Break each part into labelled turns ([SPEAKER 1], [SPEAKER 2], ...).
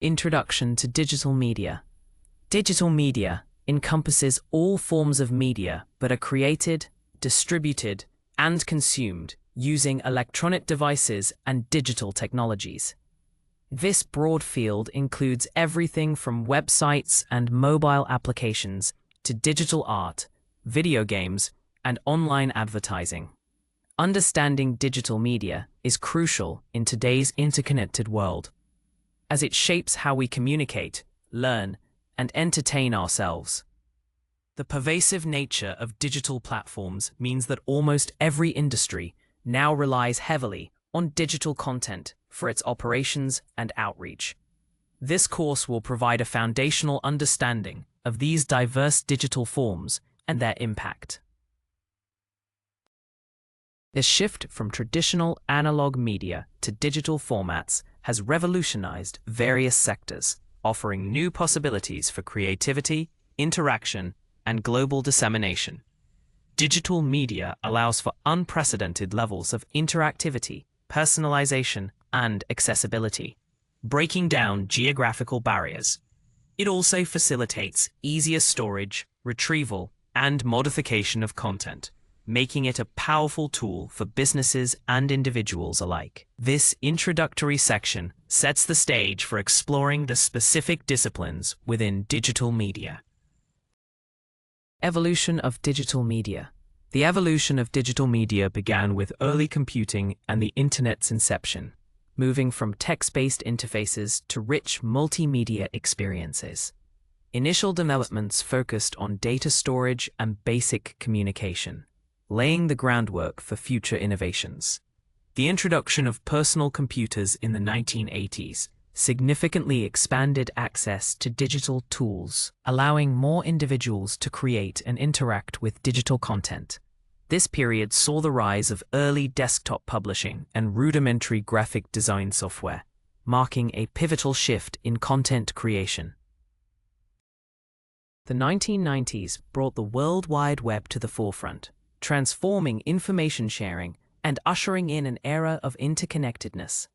[SPEAKER 1] Introduction to digital media. Digital media encompasses all forms of media but are created, distributed, and consumed using electronic devices and digital technologies. This broad field includes everything from websites and mobile applications to digital art, video games, and online advertising. Understanding digital media is crucial in today's interconnected world, as it shapes how we communicate, learn, and entertain ourselves. The pervasive nature of digital platforms means that almost every industry now relies heavily on digital content for its operations and outreach. This course will provide a foundational understanding of these diverse digital forms and their impact. The shift from traditional analog media to digital formats has revolutionized various sectors, offering new possibilities for creativity, interaction, and global dissemination. Digital media allows for unprecedented levels of interactivity, personalization, and accessibility, breaking down geographical barriers. It also facilitates easier storage, retrieval, and modification of content, making it a powerful tool for businesses and individuals alike. This introductory section sets the stage for exploring the specific disciplines within digital media. Evolution of digital media. The evolution of digital media began with early computing and the Internet's inception, moving from text-based interfaces to rich multimedia experiences. Initial developments focused on data storage and basic communication, laying the groundwork for future innovations. The introduction of personal computers in the 1980s significantly expanded access to digital tools, allowing more individuals to create and interact with digital content. This period saw the rise of early desktop publishing and rudimentary graphic design software, marking a pivotal shift in content creation. The 1990s brought the World Wide Web to the forefront, transforming information sharing and ushering in an era of interconnectedness.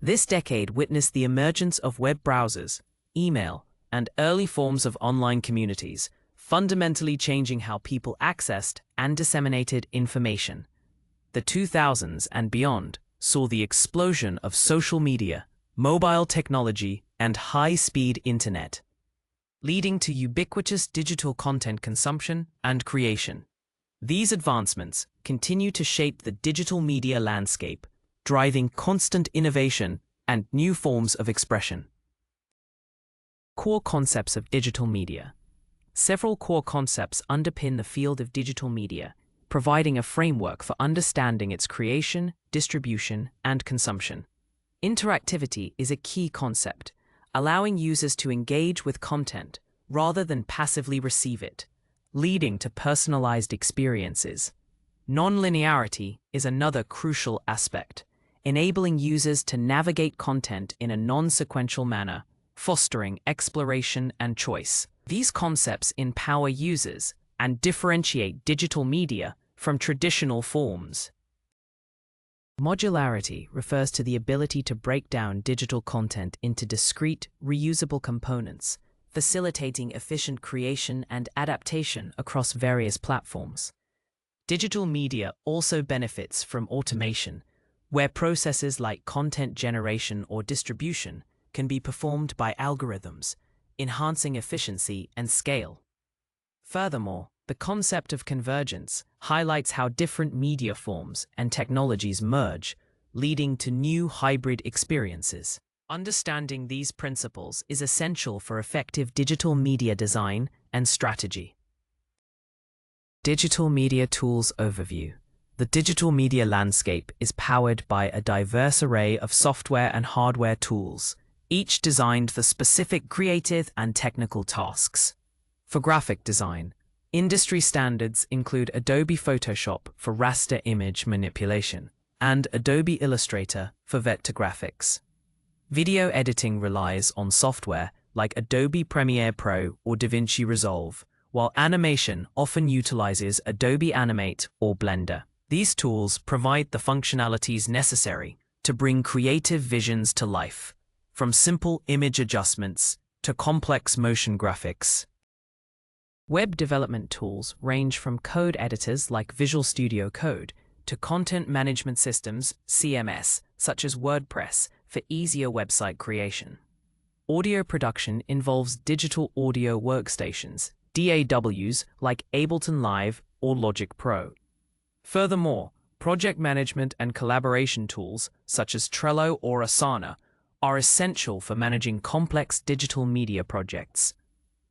[SPEAKER 1] This decade witnessed the emergence of web browsers, email, and early forms of online communities, fundamentally changing how people accessed and disseminated information. The 2000s and beyond saw the explosion of social media, mobile technology, and high-speed internet, leading to ubiquitous digital content consumption and creation. These advancements continue to shape the digital media landscape, driving constant innovation and new forms of expression. Core concepts of digital media. Several core concepts underpin the field of digital media, providing a framework for understanding its creation, distribution, and consumption. Interactivity is a key concept, allowing users to engage with content rather than passively receive it, leading to personalized experiences. Non-linearity is another crucial aspect, enabling users to navigate content in a non-sequential manner, fostering exploration and choice. These concepts empower users and differentiate digital media from traditional forms. Modularity refers to the ability to break down digital content into discrete, reusable components, facilitating efficient creation and adaptation across various platforms. Digital media also benefits from automation, where processes like content generation or distribution can be performed by algorithms, enhancing efficiency and scale. Furthermore, the concept of convergence highlights how different media forms and technologies merge, leading to new hybrid experiences. Understanding these principles is essential for effective digital media design and strategy. Digital Media Tools Overview. The digital media landscape is powered by a diverse array of software and hardware tools, each designed for specific creative and technical tasks. For graphic design, industry standards include Adobe Photoshop for raster image manipulation and Adobe Illustrator for vector graphics. Video editing relies on software like Adobe Premiere Pro or DaVinci Resolve, while animation often utilizes Adobe Animate or Blender. These tools provide the functionalities necessary to bring creative visions to life. from simple image adjustments to complex motion graphics. Web development tools range from code editors like Visual Studio Code to content management systems, CMS, such as WordPress, for easier website creation. Audio production involves digital audio workstations, DAWs, like Ableton Live or Logic Pro. Furthermore, project management and collaboration tools, such as Trello or Asana, are essential for managing complex digital media projects.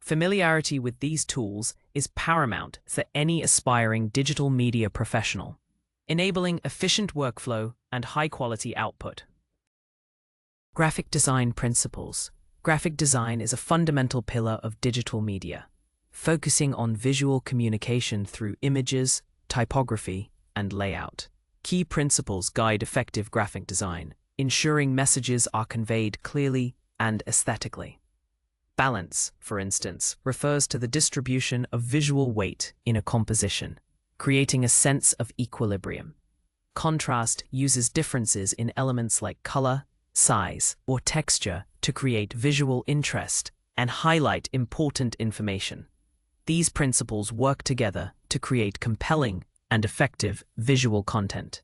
[SPEAKER 1] Familiarity with these tools is paramount for any aspiring digital media professional, enabling efficient workflow and high-quality output. Graphic design principles. Graphic design is a fundamental pillar of digital media, focusing on visual communication through images, typography, and layout. Key principles guide effective graphic design, ensuring messages are conveyed clearly and aesthetically. Balance, for instance, refers to the distribution of visual weight in a composition, creating a sense of equilibrium. Contrast uses differences in elements like color, size, or texture to create visual interest and highlight important information. These principles work together to create compelling and effective visual content.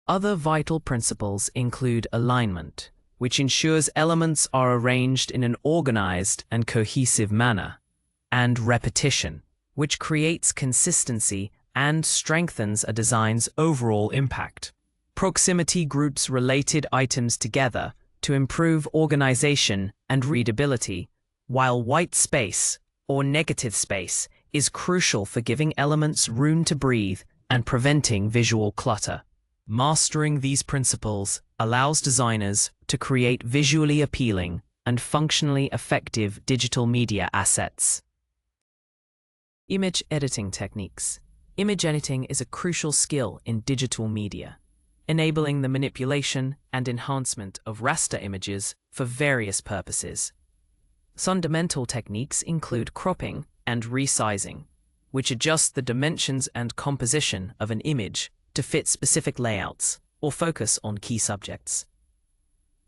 [SPEAKER 1] Other vital principles include alignment, which ensures elements are arranged in an organized and cohesive manner, and repetition, which creates consistency and strengthens a design's overall impact. Proximity groups related items together to improve organization and readability, while white space, or negative space, is crucial for giving elements room to breathe and preventing visual clutter. Mastering these principles allows designers to create visually appealing and functionally effective digital media assets. Image editing techniques. Image editing is a crucial skill in digital media, enabling the manipulation and enhancement of raster images for various purposes. Fundamental techniques include cropping and resizing, which adjust the dimensions and composition of an image to fit specific layouts or focus on key subjects.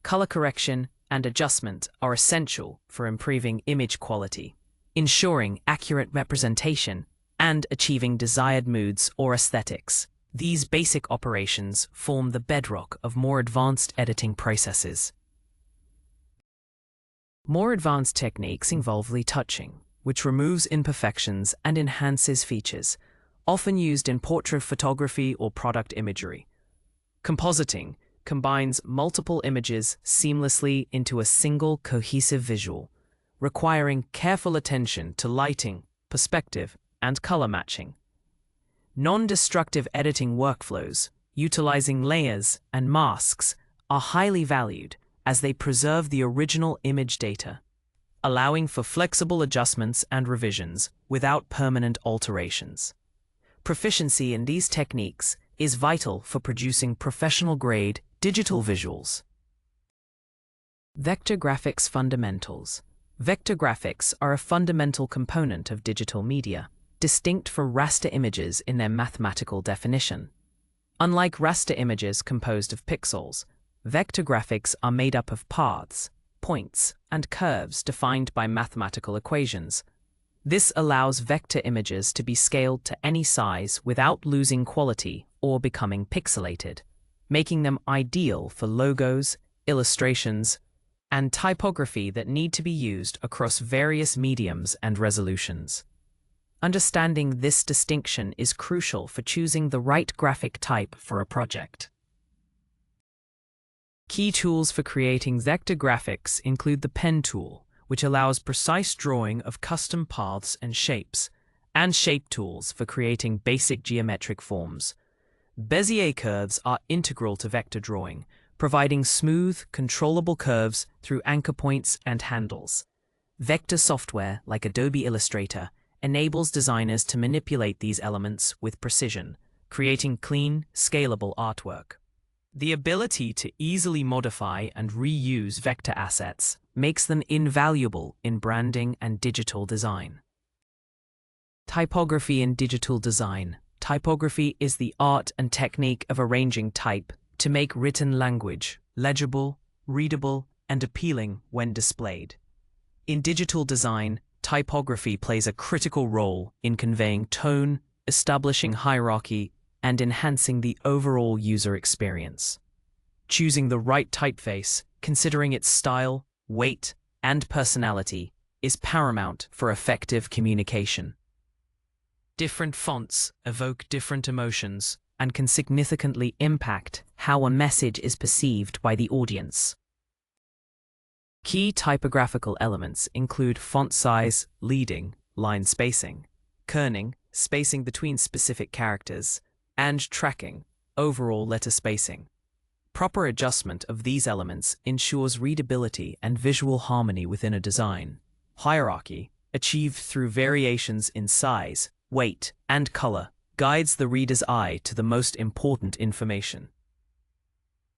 [SPEAKER 1] Color correction and adjustment are essential for improving image quality, ensuring accurate representation and achieving desired moods or aesthetics. These basic operations form the bedrock of more advanced editing processes. More advanced techniques involve retouching, which removes imperfections and enhances features, often used in portrait photography or product imagery. Compositing combines multiple images seamlessly into a single cohesive visual, requiring careful attention to lighting, perspective, and color matching. Non-destructive editing workflows, utilizing layers and masks, are highly valued as they preserve the original image data, allowing for flexible adjustments and revisions without permanent alterations. Proficiency in these techniques is vital for producing professional-grade digital visuals. Vector graphics fundamentals. Vector graphics are a fundamental component of digital media, distinct from raster images in their mathematical definition. Unlike raster images composed of pixels, vector graphics are made up of paths, points, and curves defined by mathematical equations. This allows vector images to be scaled to any size without losing quality or becoming pixelated, making them ideal for logos, illustrations, and typography that need to be used across various mediums and resolutions. Understanding this distinction is crucial for choosing the right graphic type for a project. Key tools for creating vector graphics include the pen tool, which allows precise drawing of custom paths and shapes, and shape tools for creating basic geometric forms. Bezier curves are integral to vector drawing, providing smooth, controllable curves through anchor points and handles. Vector software like Adobe Illustrator enables designers to manipulate these elements with precision, creating clean, scalable artwork. The ability to easily modify and reuse vector assets makes them invaluable in branding and digital design. Typography in digital design. Typography is the art and technique of arranging type to make written language legible readable, and appealing when displayed. In digital design, typography plays a critical role in conveying tone, establishing hierarchy, and enhancing the overall user experience. Choosing the right typeface, considering its style, weight, and personality, is paramount for effective communication. Different fonts evoke different emotions and can significantly impact how a message is perceived by the audience. Key typographical elements include font size, leading, line spacing, kerning, spacing between specific characters, and tracking, overall letter spacing. Proper adjustment of these elements ensures readability and visual harmony within a design. Hierarchy, achieved through variations in size, weight, and color, guides the reader's eye to the most important information.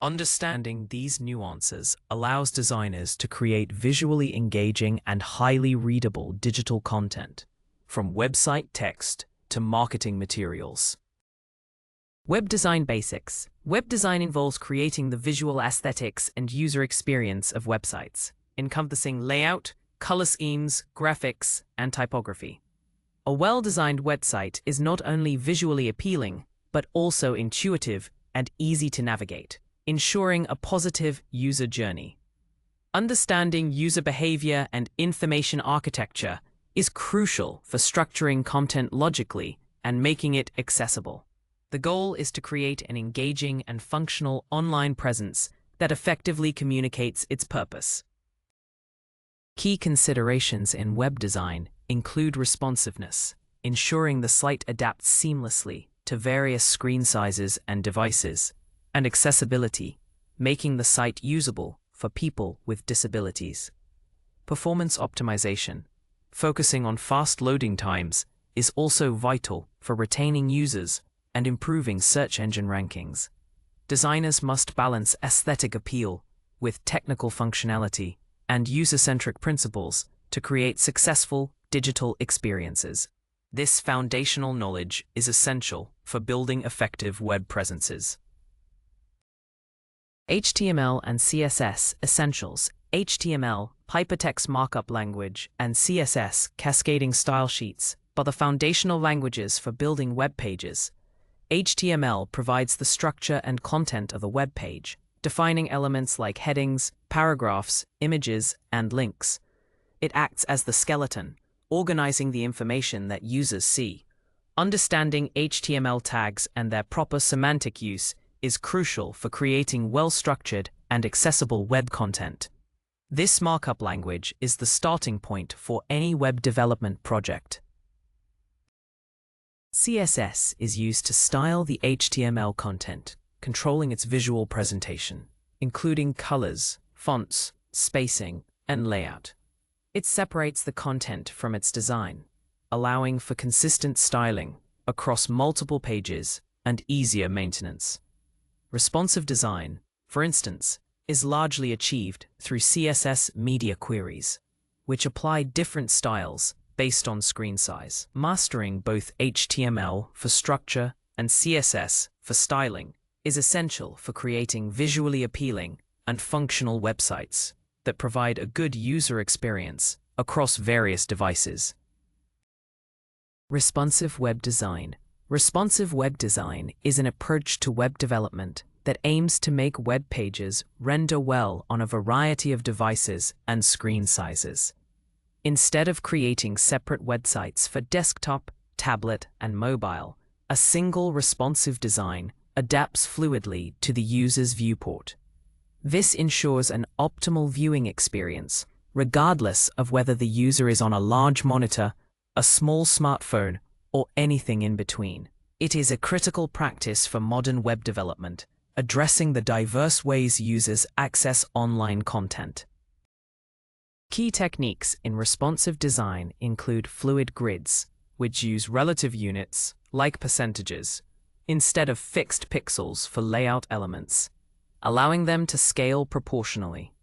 [SPEAKER 1] Understanding these nuances allows designers to create visually engaging and highly readable digital content, from website text to marketing materials. Web design basics. Web design involves creating the visual aesthetics and user experience of websites, encompassing layout, color schemes, graphics, and typography. A well-designed website is not only visually appealing, but also intuitive and easy to navigate, ensuring a positive user journey. Understanding user behavior and information architecture is crucial for structuring content logically and making it accessible. The goal is to create an engaging and functional online presence that effectively communicates its purpose. Key considerations in web design include responsiveness, ensuring the site adapts seamlessly to various screen sizes and devices, and accessibility, making the site usable for people with disabilities. Performance optimization, focusing on fast loading times, is also vital for retaining users and improving search engine rankings. Designers must balance aesthetic appeal with technical functionality and user-centric principles to create successful digital experiences. This foundational knowledge is essential for building effective web presences. HTML and CSS essentials. HTML, hypertext markup language, and CSS, cascading style sheets, are the foundational languages for building web pages. HTML provides the structure and content of a web page, defining elements like headings, paragraphs, images, and links. It acts as the skeleton, organizing the information that users see. Understanding HTML tags and their proper semantic use is crucial for creating well-structured and accessible web content. This markup language is the starting point for any web development project. CSS is used to style the HTML content, controlling its visual presentation, including colors, fonts, spacing, and layout. It separates the content from its design, allowing for consistent styling across multiple pages and easier maintenance. Responsive design, for instance, is largely achieved through CSS media queries, which apply different styles based on screen size. Mastering both HTML for structure and CSS for styling is essential for creating visually appealing and functional websites that provide a good user experience across various devices. Responsive web design. Responsive web design is an approach to web development that aims to make web pages render well on a variety of devices and screen sizes. Instead of creating separate websites for desktop, tablet, and mobile, a single responsive design adapts fluidly to the user's viewport. This ensures an optimal viewing experience, regardless of whether the user is on a large monitor, a small smartphone, or anything in between. It is a critical practice for modern web development, addressing the diverse ways users access online content. Key techniques in responsive design include fluid grids, which use relative units, like percentages, instead of fixed pixels for layout elements, allowing them to scale proportionally.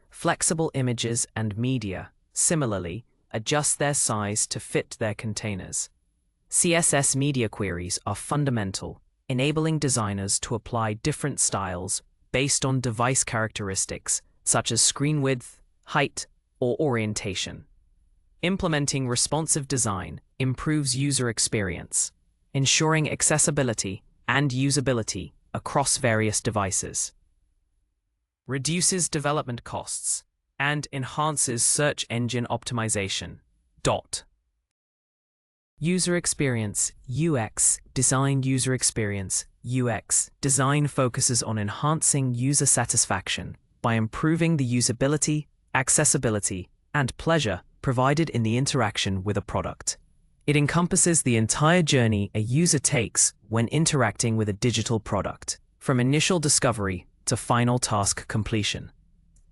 [SPEAKER 1] Flexible images and media, similarly, adjust their size to fit their containers. CSS media queries are fundamental, enabling designers to apply different styles based on device characteristics such as screen width, height, or orientation. Implementing responsive design improves user experience, ensuring accessibility and usability across various devices. Reduces development costs and enhances search engine optimization. User experience, UX, design. User experience, UX, design focuses on enhancing user satisfaction by improving the usability, accessibility, and pleasure provided in the interaction with a product. It encompasses the entire journey a user takes when interacting with a digital product, from initial discovery to final task completion.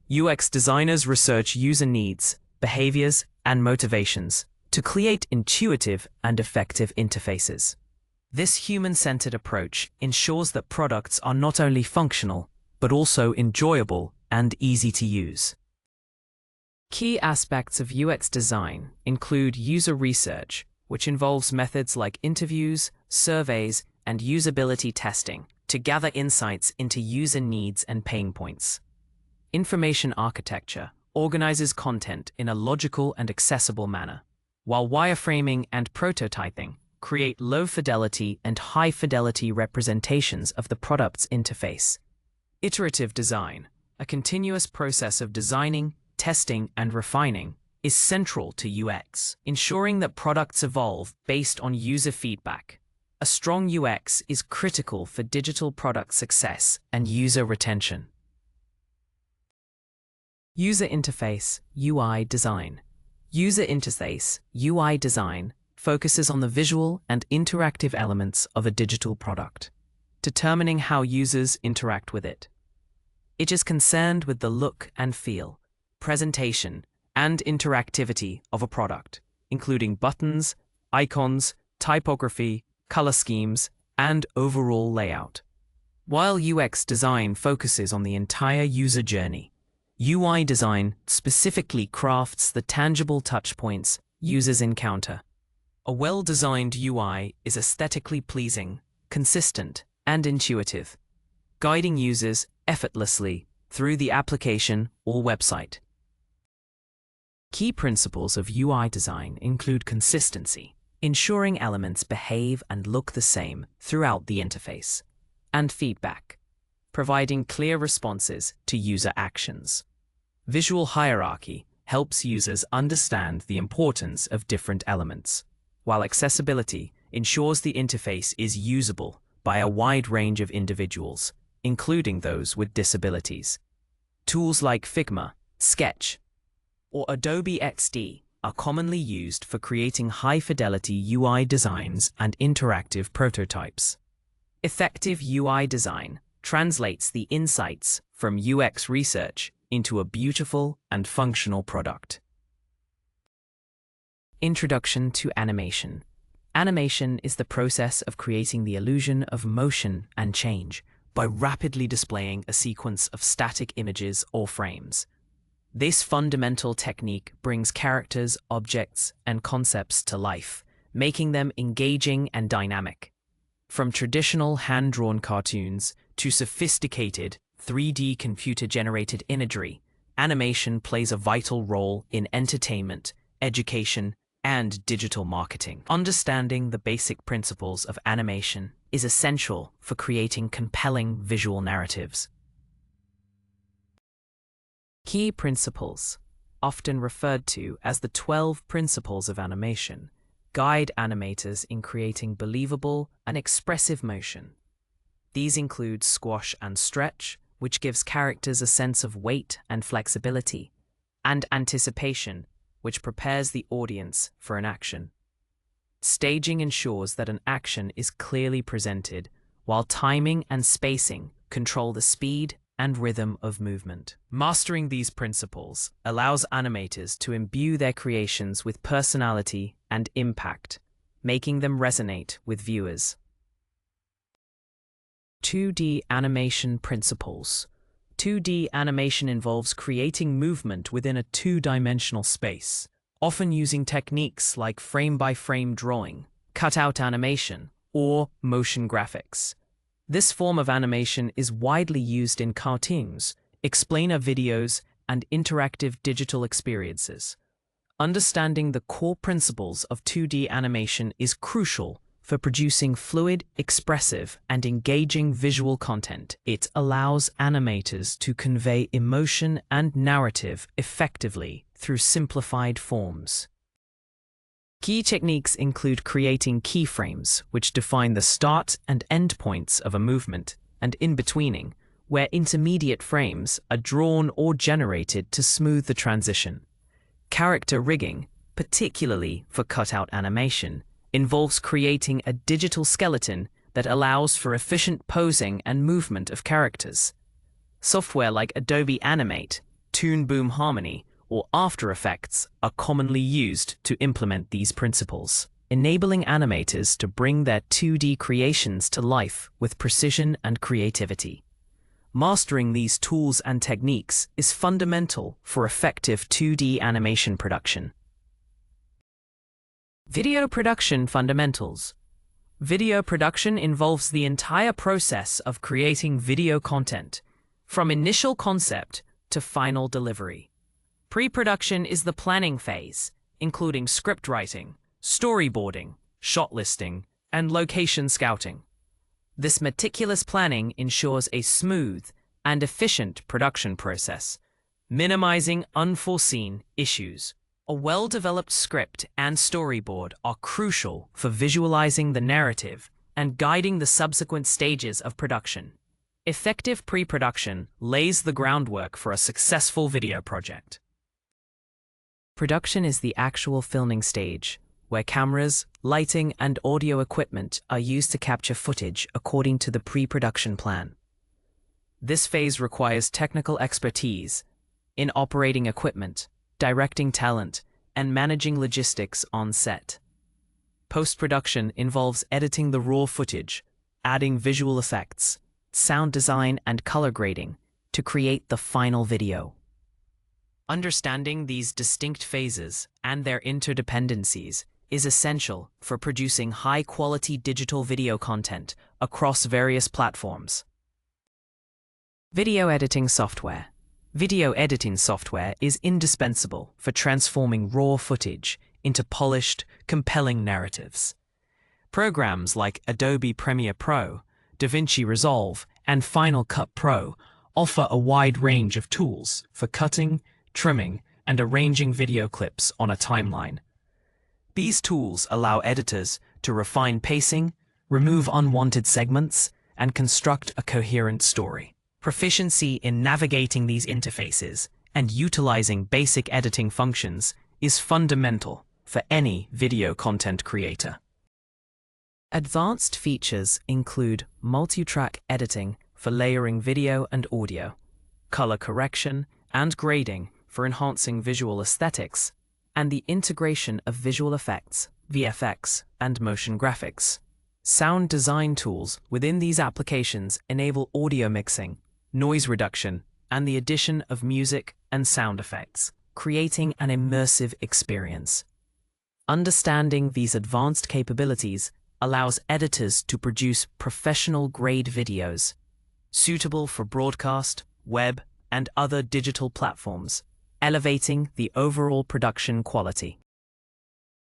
[SPEAKER 1] UX designers research user needs, behaviors, and motivations to create intuitive and effective interfaces. This human-centered approach ensures that products are not only functional, but also enjoyable and easy to use. Key aspects of UX design include user research, which involves methods like interviews, surveys, and usability testing to gather insights into user needs and pain points. Information architecture organizes content in a logical and accessible manner, while wireframing and prototyping create low-fidelity and high-fidelity representations of the product's interface. Iterative design, a continuous process of designing, testing, and refining, is central to UX, ensuring that products evolve based on user feedback. A strong UX is critical for digital product success and user retention. User interface, UI design. User interface, UI design, focuses on the visual and interactive elements of a digital product, determining how users interact with it. It is concerned with the look and feel, presentation, and interactivity of a product, including buttons, icons, typography, color schemes, and overall layout. While UX design focuses on the entire user journey, UI design specifically crafts the tangible touchpoints users encounter. A well-designed UI is aesthetically pleasing, consistent, and intuitive, guiding users effortlessly through the application or website. Key principles of UI design include consistency, ensuring elements behave and look the same throughout the interface, and feedback, providing clear responses to user actions. Visual hierarchy helps users understand the importance of different elements, while accessibility ensures the interface is usable by a wide range of individuals, including those with disabilities. Tools like Figma, Sketch, or Adobe XD are commonly used for creating high-fidelity UI designs and interactive prototypes. Effective UI design translates the insights from UX research into a beautiful and functional product. Introduction to animation. Animation is the process of creating the illusion of motion and change by rapidly displaying a sequence of static images or frames. This fundamental technique brings characters, objects, and concepts to life, making them engaging and dynamic. From traditional hand-drawn cartoons to sophisticated 3D computer-generated imagery, animation plays a vital role in entertainment, education, and digital marketing. Understanding the basic principles of animation is essential for creating compelling visual narratives. Key principles, often referred to as the 12 principles of animation, guide animators in creating believable and expressive motion. These include squash and stretch, which gives characters a sense of weight and flexibility, and anticipation, which prepares the audience for an action. Staging ensures that an action is clearly presented, while timing and spacing control the speed and rhythm of movement. Mastering these principles allows animators to imbue their creations with personality and impact, making them resonate with viewers. 2D animation principles. 2D animation involves creating movement within a two-dimensional space, often using techniques like frame-by-frame drawing, cutout animation, or motion graphics. This form of animation is widely used in cartoons, explainer videos, and interactive digital experiences. Understanding the core principles of 2D animation is crucial for producing fluid, expressive, and engaging visual content. It allows animators to convey emotion and narrative effectively through simplified forms. Key techniques include creating keyframes, which define the start and end points of a movement, and in-betweening, where intermediate frames are drawn or generated to smooth the transition. Character rigging, particularly for cutout animation, involves creating a digital skeleton that allows for efficient posing and movement of characters. Software like Adobe Animate, Toon Boom Harmony, or After Effects are commonly used to implement these principles, enabling animators to bring their 2D creations to life with precision and creativity. Mastering these tools and techniques is fundamental for effective 2D animation production. Video production fundamentals. Video production involves the entire process of creating video content, from initial concept to final delivery. Pre-production is the planning phase, including script writing, storyboarding, shot listing, and location scouting. This meticulous planning ensures a smooth and efficient production process, minimizing unforeseen issues. A well-developed script and storyboard are crucial for visualizing the narrative and guiding the subsequent stages of production. Effective pre-production lays the groundwork for a successful video project. Production is the actual filming stage, where cameras, lighting, and audio equipment are used to capture footage according to the pre-production plan. This phase requires technical expertise in operating equipment, directing talent, and managing logistics on set. Post-production involves editing the raw footage, adding visual effects, sound design, and color grading to create the final video. Understanding these distinct phases and their interdependencies is essential for producing high-quality digital video content across various platforms. Video editing software. Video editing software is indispensable for transforming raw footage into polished, compelling narratives. Programs like Adobe Premiere Pro, DaVinci Resolve, and Final Cut Pro offer a wide range of tools for cutting, trimming, and arranging video clips on a timeline. These tools allow editors to refine pacing, remove unwanted segments, and construct a coherent story. Proficiency in navigating these interfaces and utilizing basic editing functions is fundamental for any video content creator. Advanced features include multi-track editing for layering video and audio, color correction and grading for enhancing visual aesthetics, and the integration of visual effects, VFX, and motion graphics. Sound design tools within these applications enable audio mixing, noise reduction, and the addition of music and sound effects, creating an immersive experience. Understanding these advanced capabilities allows editors to produce professional-grade videos, suitable for broadcast, web, and other digital platforms, elevating the overall production quality.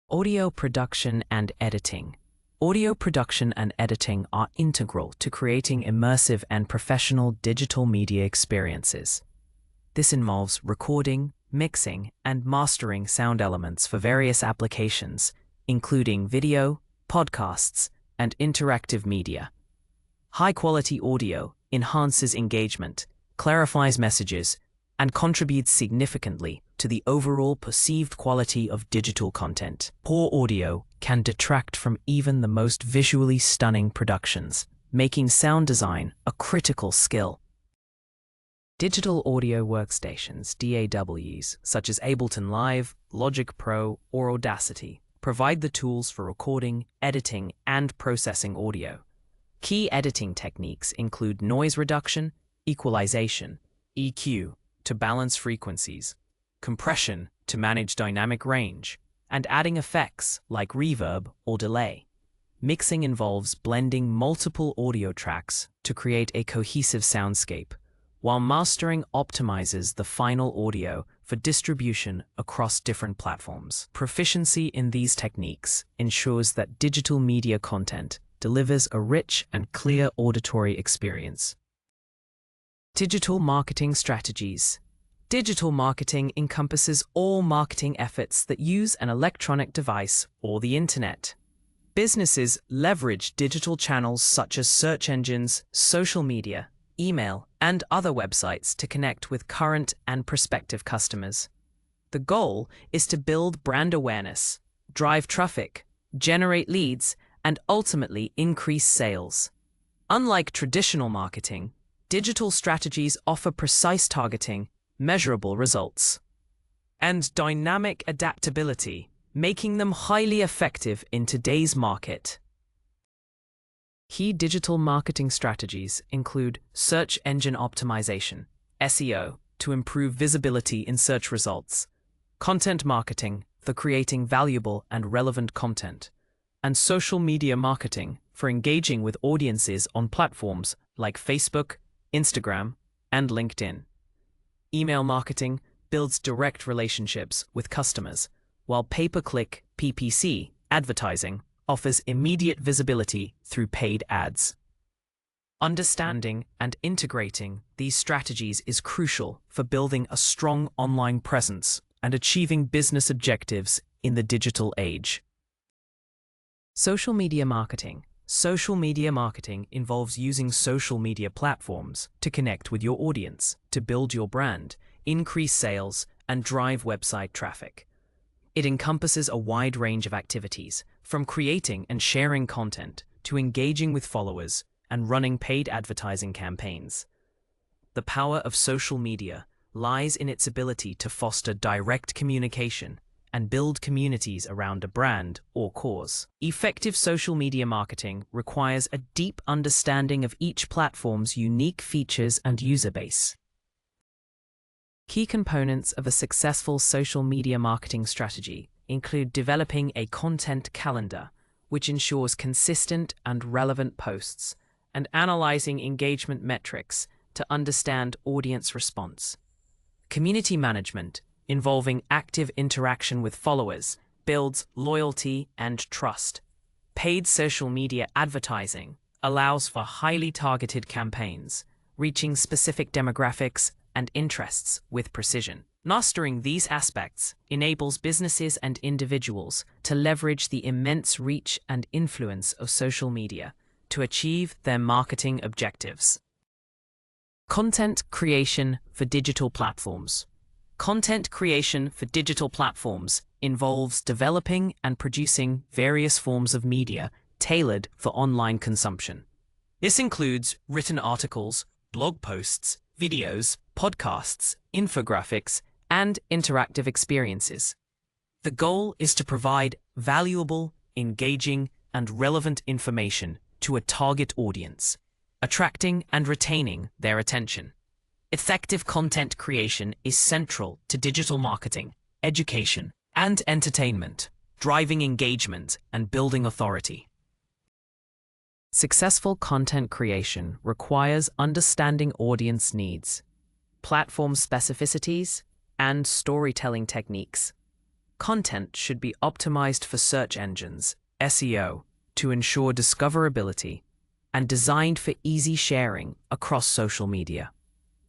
[SPEAKER 1] Audio production and editing. Audio production and editing are integral to creating immersive and professional digital media experiences. This involves recording, mixing, and mastering sound elements for various applications, including video, podcasts, and interactive media. High-quality audio enhances engagement, clarifies messages, and contributes significantly to the overall perceived quality of digital content. Poor audio can detract from even the most visually stunning productions, making sound design a critical skill. Digital audio workstations, DAWs, such as Ableton Live, Logic Pro, or Audacity, provide the tools for recording, editing, and processing audio. Key editing techniques include noise reduction, equalization, EQ to balance frequencies, compression to manage dynamic range, and adding effects like reverb or delay. Mixing involves blending multiple audio tracks to create a cohesive soundscape, while mastering optimizes the final audio for distribution across different platforms. Proficiency in these techniques ensures that digital media content delivers a rich and clear auditory experience. Digital marketing strategies. Digital marketing encompasses all marketing efforts that use an electronic device or the internet. Businesses leverage digital channels such as search engines, social media, email, and other websites to connect with current and prospective customers. The goal is to build brand awareness, drive traffic, generate leads, and ultimately increase sales. Unlike traditional marketing, digital strategies offer precise targeting, measurable results, and dynamic adaptability, making them highly effective in today's market. Key digital marketing strategies include search engine optimization, SEO, to improve visibility in search results, content marketing for creating valuable and relevant content, and social media marketing for engaging with audiences on platforms like Facebook, Instagram, and LinkedIn. Email marketing builds direct relationships with customers, while pay-per-click advertising offers immediate visibility through paid ads. Understanding and integrating these strategies is crucial for building a strong online presence and achieving business objectives in the digital age. Social media marketing. Social media marketing involves using social media platforms to connect with your audience, to build your brand, increase sales, and drive website traffic. It encompasses a wide range of activities, from creating and sharing content to engaging with followers and running paid advertising campaigns. The power of social media lies in its ability to foster direct communication and build communities around a brand or cause. Effective social media marketing requires a deep understanding of each platform's unique features and user base. Key components of a successful social media marketing strategy include developing a content calendar, which ensures consistent and relevant posts, and analyzing engagement metrics to understand audience response. Community management, involving active interaction with followers, builds loyalty and trust. Paid social media advertising allows for highly targeted campaigns, reaching specific demographics and interests with precision. Mastering these aspects enables businesses and individuals to leverage the immense reach and influence of social media to achieve their marketing objectives. Content creation for digital platforms. Content creation for digital platforms involves developing and producing various forms of media tailored for online consumption. This includes written articles, blog posts, videos, podcasts, infographics, and interactive experiences. The goal is to provide valuable, engaging, and relevant information to a target audience, attracting and retaining their attention. Effective content creation is central to digital marketing, education, and entertainment, driving engagement and building authority. Successful content creation requires understanding audience needs, platform specificities, and storytelling techniques. Content should be optimized for search engines, SEO, to ensure discoverability, and designed for easy sharing across social media.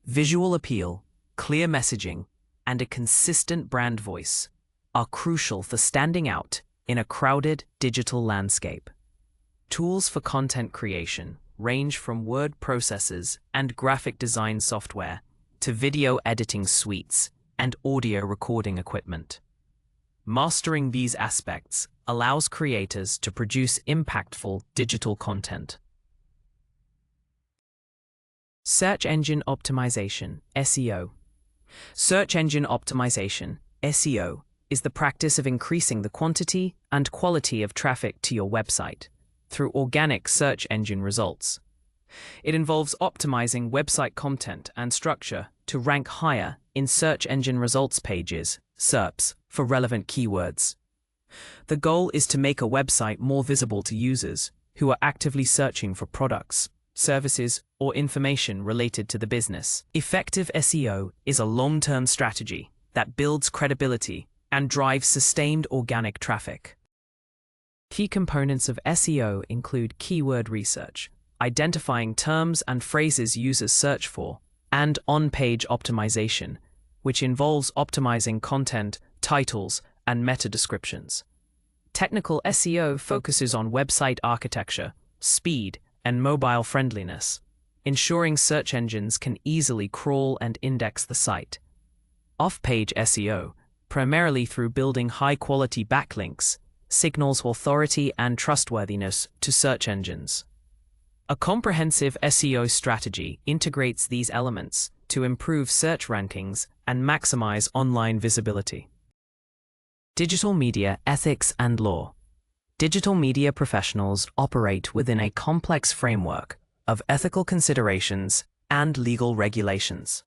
[SPEAKER 1] Visual appeal, clear messaging, and a consistent brand voice are crucial for standing out in a crowded digital landscape. Tools for content creation range from word processors and graphic design software to video editing suites and audio recording equipment. Mastering these aspects allows creators to produce impactful digital content. Search engine optimization, SEO. Search engine optimization, SEO, is the practice of increasing the quantity and quality of traffic to your website through organic search engine results. It involves optimizing website content and structure to rank higher in search engine results pages, SERPs, for relevant keywords. The goal is to make a website more visible to users who are actively searching for products, services, or information related to the business. Effective SEO is a long-term strategy that builds credibility and drives sustained organic traffic. Key components of SEO include keyword research, identifying terms and phrases users search for, and on-page optimization, which involves optimizing content, titles, and meta descriptions. Technical SEO focuses on website architecture, speed, and mobile friendliness, ensuring search engines can easily crawl and index the site. Off-page SEO, primarily through building high-quality backlinks, signals authority and trustworthiness to search engines. A comprehensive SEO strategy integrates these elements to improve search rankings and maximize online visibility. Digital media ethics and law. Digital media professionals operate within a complex framework of ethical considerations and legal regulations.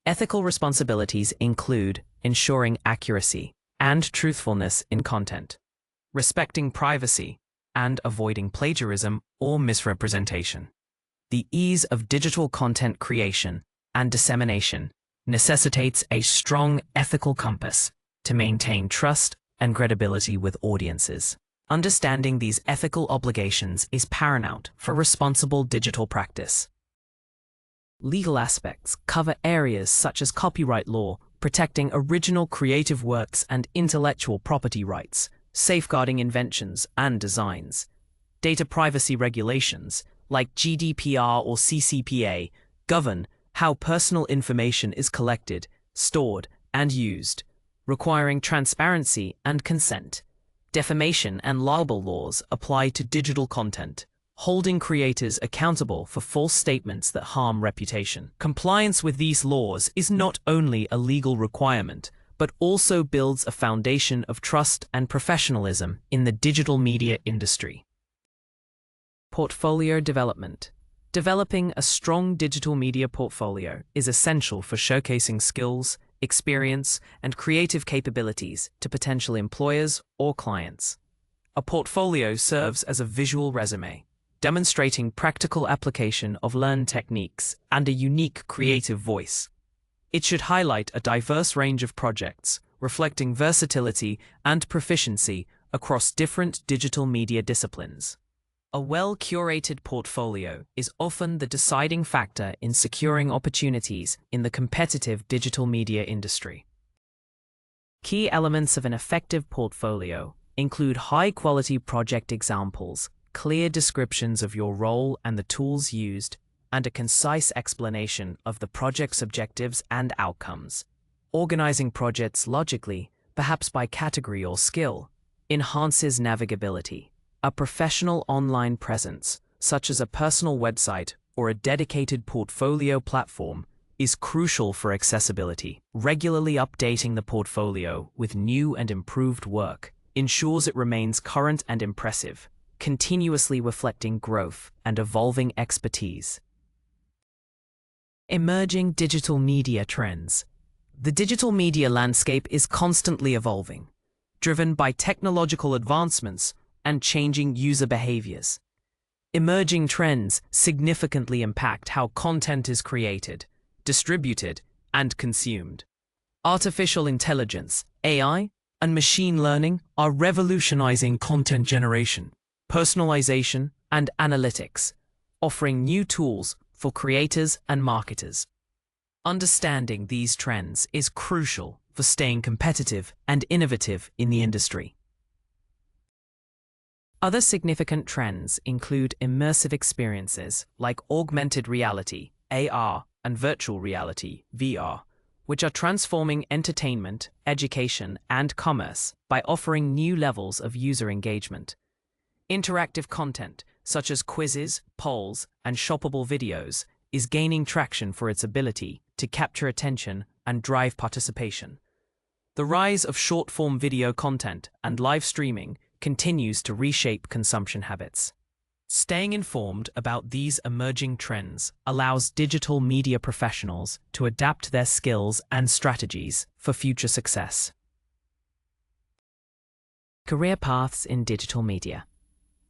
[SPEAKER 1] Ethical responsibilities include ensuring accuracy and truthfulness in content, respecting privacy, and avoiding plagiarism or misrepresentation. The ease of digital content creation and dissemination necessitates a strong ethical compass to maintain trust and credibility with audiences. Understanding these ethical obligations is paramount for responsible digital practice. Legal aspects cover areas such as copyright law, protecting original creative works and intellectual property rights, safeguarding inventions and designs. Data privacy regulations, like GDPR or CCPA, govern how personal information is collected, stored, and used, requiring transparency and consent. Defamation and libel laws apply to digital content, holding creators accountable for false statements that harm reputation. Compliance with these laws is not only a legal requirement, but also builds a foundation of trust and professionalism in the digital media industry. Portfolio development. Developing a strong digital media portfolio is essential for showcasing skills, experience, and creative capabilities to potential employers or clients. A portfolio serves as a visual resume, demonstrating practical application of learned techniques and a unique creative voice. It should highlight a diverse range of projects, reflecting versatility and proficiency across different digital media disciplines. A well-curated portfolio is often the deciding factor in securing opportunities in the competitive digital media industry. Key elements of an effective portfolio include high-quality project examples, clear descriptions of your role and the tools used, and a concise explanation of the project's objectives and outcomes. Organizing projects logically, perhaps by category or skill, enhances navigability. A professional online presence, such as a personal website or a dedicated portfolio platform, is crucial for accessibility. Regularly updating the portfolio with new and improved work ensures it remains current and impressive, continuously reflecting growth and evolving expertise. Emerging digital media trends. The digital media landscape is constantly evolving, driven by technological advancements and changing user behaviors. Emerging trends significantly impact how content is created, distributed, and consumed. Artificial intelligence, AI, and machine learning are revolutionizing content generation, personalization, and analytics, offering new tools for creators and marketers. Understanding these trends is crucial for staying competitive and innovative in the industry. Other significant trends include immersive experiences like augmented reality, AR, and virtual reality, VR, which are transforming entertainment, education, and commerce by offering new levels of user engagement. Interactive content, such as quizzes, polls, and shoppable videos, is gaining traction for its ability to capture attention and drive participation. The rise of short-form video content and live streaming continues to reshape consumption habits. Staying informed about these emerging trends allows digital media professionals to adapt their skills and strategies for future success. Career paths in digital media.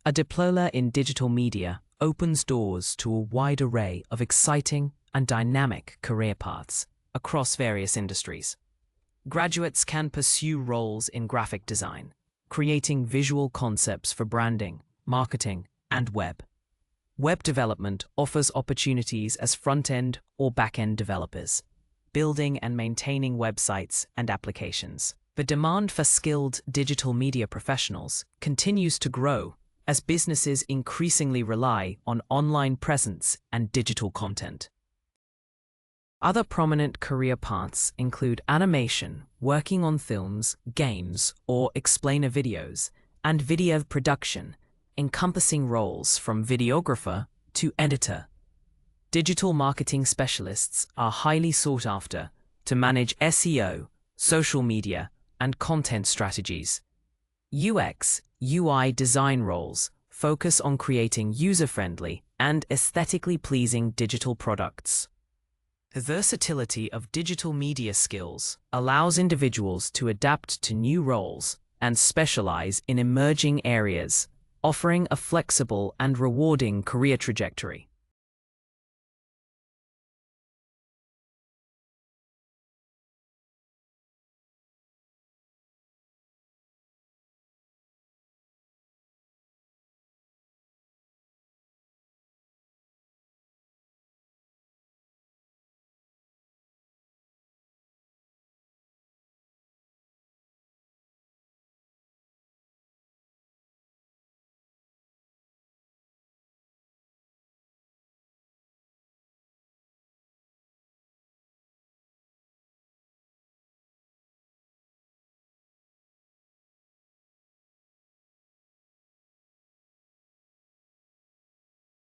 [SPEAKER 1] A diploma in digital media opens doors to a wide array of exciting and dynamic career paths across various industries. Graduates can pursue roles in graphic design, creating visual concepts for branding, marketing, and web. Web development offers opportunities as front-end or back-end developers, building and maintaining websites and applications. The demand for skilled digital media professionals continues to grow as businesses increasingly rely on online presence and digital content. Other prominent career paths include animation, working on films, games, or explainer videos, and video production, encompassing roles from videographer to editor. Digital marketing specialists are highly sought after to manage SEO, social media, and content strategies. UX, UI design roles focus on creating user-friendly and aesthetically pleasing digital products. The versatility of digital media skills allows individuals to adapt to new roles and specialize in emerging areas, offering a flexible and rewarding career trajectory.